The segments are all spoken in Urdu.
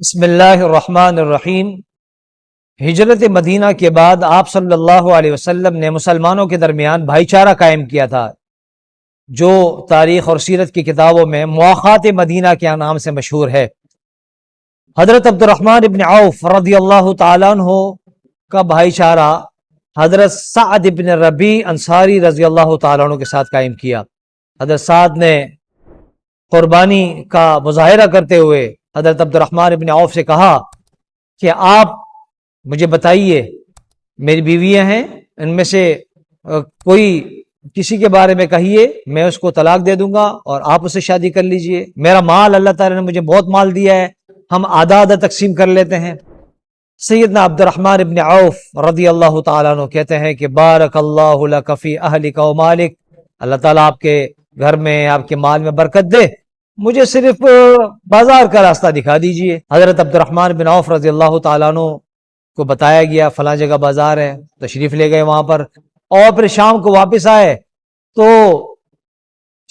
بسم اللہ الرحمن الرحیم۔ ہجرت مدینہ کے بعد آپ صلی اللہ علیہ وسلم نے مسلمانوں کے درمیان بھائی چارہ قائم کیا تھا، جو تاریخ اور سیرت کی کتابوں میں مواخات مدینہ کے نام سے مشہور ہے۔ حضرت عبد الرحمن ابن عوف رضی اللہ تعالیٰ عنہ کا بھائی چارہ حضرت سعد ابن ربیع انصاری رضی اللہ تعالیٰ عنہ کے ساتھ قائم کیا۔ حضرت سعد نے قربانی کا مظاہرہ کرتے ہوئے حضرت عبد الرحمن ابن عوف سے کہا کہ آپ مجھے بتائیے، میری بیویاں ہیں، ان میں سے کوئی کسی کے بارے میں کہیے، میں اس کو طلاق دے دوں گا اور آپ اسے شادی کر لیجئے۔ میرا مال اللہ تعالیٰ نے مجھے بہت مال دیا ہے، ہم آدھا آدھا تقسیم کر لیتے ہیں۔ سیدنا عبد الرحمن ابن عوف رضی اللہ تعالیٰ عنہ کہتے ہیں کہ بارک اللہ لک فی اہلک و مالک، اللہ تعالیٰ آپ کے گھر میں، آپ کے مال میں برکت دے، مجھے صرف بازار کا راستہ دکھا دیجئے۔ حضرت عبد الرحمن بن عوف رضی اللہ تعالیٰ عنہ کو بتایا گیا فلاں جگہ بازار ہے، تشریف لے گئے وہاں پر، اور پھر شام کو واپس آئے تو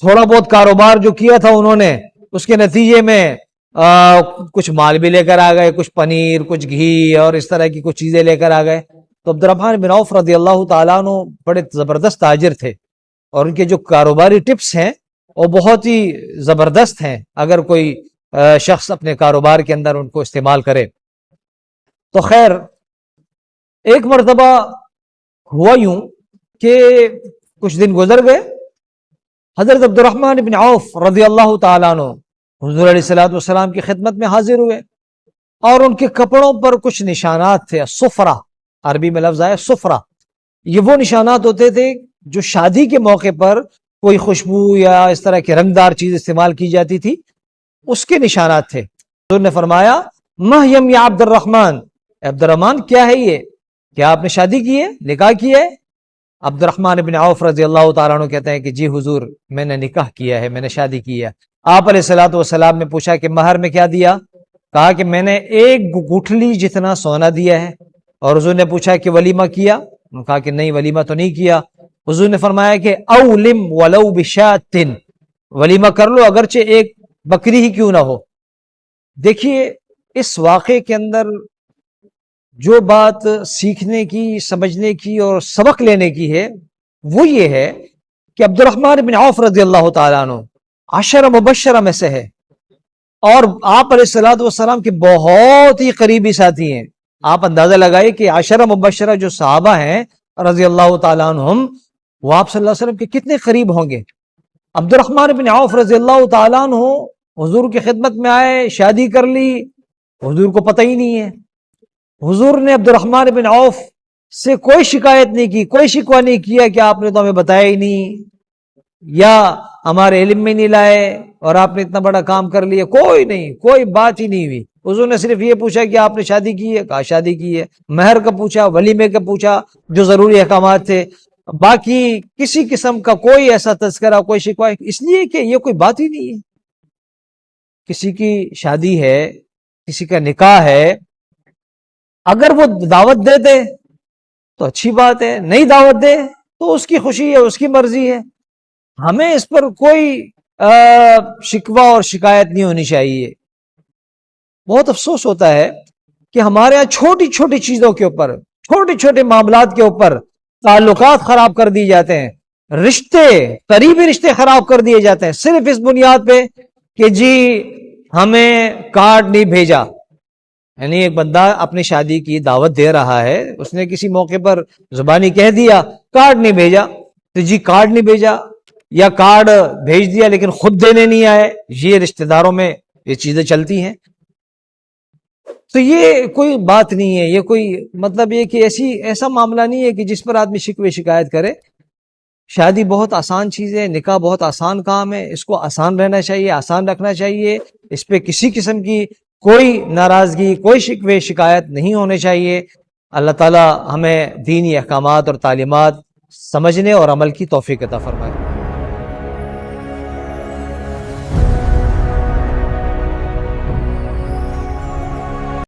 تھوڑا بہت کاروبار جو کیا تھا انہوں نے، اس کے نتیجے میں کچھ مال بھی لے کر آ گئے، کچھ پنیر، کچھ گھی اور اس طرح کی کچھ چیزیں لے کر آ گئے۔ تو عبد الرحمن بن عوف رضی اللہ تعالیٰ عنہ بڑے زبردست تاجر تھے، اور ان کے جو کاروباری ٹپس ہیں وہ بہت ہی زبردست ہیں، اگر کوئی شخص اپنے کاروبار کے اندر ان کو استعمال کرے۔ تو خیر، ایک مرتبہ ہوا یوں کہ کچھ دن گزر گئے، حضرت عبد الرحمن بن عوف رضی اللہ تعالیٰ عنہ حضور علیہ الصلوۃ والسلام کی خدمت میں حاضر ہوئے، اور ان کے کپڑوں پر کچھ نشانات تھے، صفرہ، عربی میں لفظ آیا صفرہ۔ یہ وہ نشانات ہوتے تھے جو شادی کے موقع پر کوئی خوشبو یا اس طرح کی رنگدار چیز استعمال کی جاتی تھی، اس کے نشانات تھے۔ حضور نے فرمایا مَا یم یا عبد الرحمن، عبد الرحمن کیا ہے یہ؟ کیا آپ نے شادی کی ہے، نکاح کی ہے؟ عبد الرحمن بن عوف رضی اللہ تعالیٰ عنہ کہتے ہیں کہ جی حضور، میں نے نکاح کیا ہے، میں نے شادی کی ہے۔ آپ علیہ الصلوۃ والسلام نے پوچھا کہ مہر میں کیا دیا؟ کہا کہ میں نے ایک گٹھلی جتنا سونا دیا ہے۔ اور حضور نے پوچھا کہ ولیمہ کیا؟ انہوں نے کہا کہ نہیں، ولیمہ تو نہیں کیا۔ حضور نے فرمایا کہ اولم ولو بشات، ولیمہ کر لو اگرچہ ایک بکری ہی کیوں نہ ہو۔ دیکھیے، اس واقعے کے اندر جو بات سیکھنے کی، سمجھنے کی اور سبق لینے کی ہے وہ یہ ہے کہ عبد الرحمن بن عوف رضی اللہ تعالیٰ عنہ عشرہ مبشرہ میں سے ہے، اور آپ علیہ الصلوۃ والسلام کے بہت ہی قریبی ساتھی ہیں۔ آپ اندازہ لگائے کہ عشرہ مبشرہ جو صحابہ ہیں رضی اللہ تعالیٰ عنہم، وہ آپ صلی اللہ علیہ وسلم کے کتنے قریب ہوں گے۔ عبد الرحمن بن عوف رضی اللہ تعالیٰ عنہ حضور کی خدمت میں آئے، شادی کر لی، حضور کو پتہ ہی نہیں ہے۔ حضور نے عبد الرحمن بن عوف سے کوئی شکایت نہیں کی، کوئی شکوہ نہیں کیا کہ آپ نے تو ہمیں بتایا ہی نہیں، یا ہمارے علم میں نہیں لائے اور آپ نے اتنا بڑا کام کر لیا، کوئی نہیں، کوئی بات ہی نہیں ہوئی۔ حضور نے صرف یہ پوچھا کہ آپ نے شادی کی ہے؟ کہا شادی کی ہے۔ مہر کا پوچھا، ولیمے کا پوچھا، جو ضروری احکامات تھے، باقی کسی قسم کا کوئی ایسا تذکرہ، کوئی شکوہ، اس لیے کہ یہ کوئی بات ہی نہیں ہے۔ کسی کی شادی ہے، کسی کا نکاح ہے، اگر وہ دعوت دے دے تو اچھی بات ہے، نہیں دعوت دے تو اس کی خوشی ہے، اس کی مرضی ہے، ہمیں اس پر کوئی شکوہ اور شکایت نہیں ہونی چاہیے۔ بہت افسوس ہوتا ہے کہ ہمارے یہاں چھوٹی چھوٹی چیزوں کے اوپر، چھوٹے چھوٹے معاملات کے اوپر تعلقات خراب کر دیے جاتے ہیں، رشتے، قریبی رشتے خراب کر دیے جاتے ہیں، صرف اس بنیاد پہ کہ جی ہمیں کارڈ نہیں بھیجا۔ یعنی ایک بندہ اپنی شادی کی دعوت دے رہا ہے، اس نے کسی موقع پر زبانی کہہ دیا کارڈ نہیں بھیجا، تو جی کارڈ نہیں بھیجا، یا کارڈ بھیج دیا لیکن خود دینے نہیں آئے، یہ رشتہ داروں میں یہ چیزیں چلتی ہیں۔ تو یہ کوئی بات نہیں ہے، یہ کوئی مطلب یہ کہ ایسا معاملہ نہیں ہے کہ جس پر آدمی شکوے شکایت کرے۔ شادی بہت آسان چیز ہے، نکاح بہت آسان کام ہے، اس کو آسان رہنا چاہیے، آسان رکھنا چاہیے، اس پہ کسی قسم کی کوئی ناراضگی، کوئی شکوے شکایت نہیں ہونے چاہیے۔ اللہ تعالی ہمیں دینی احکامات اور تعلیمات سمجھنے اور عمل کی توفیق عطا فرمائے۔